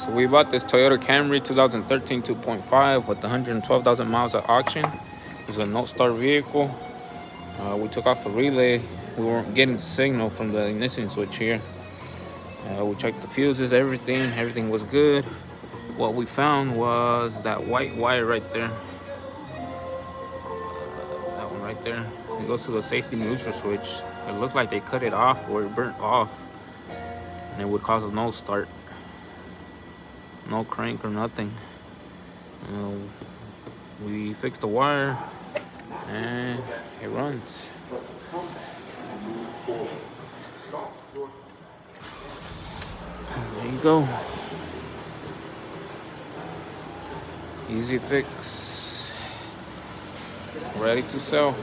So we bought this Toyota Camry 2013 2.5 with 112,000 miles at auction. It's a no-start vehicle. We took off the relay. We weren't getting signal from the ignition switch here. We checked the fuses, everything was good. What we found was that white wire right there. That one right there. It goes to the safety neutral switch. It looks like they cut it off or it burnt off, and it would cause a no start. No crank or nothing. We fixed the wire and it runs. There you go. Easy fix. Ready to sell.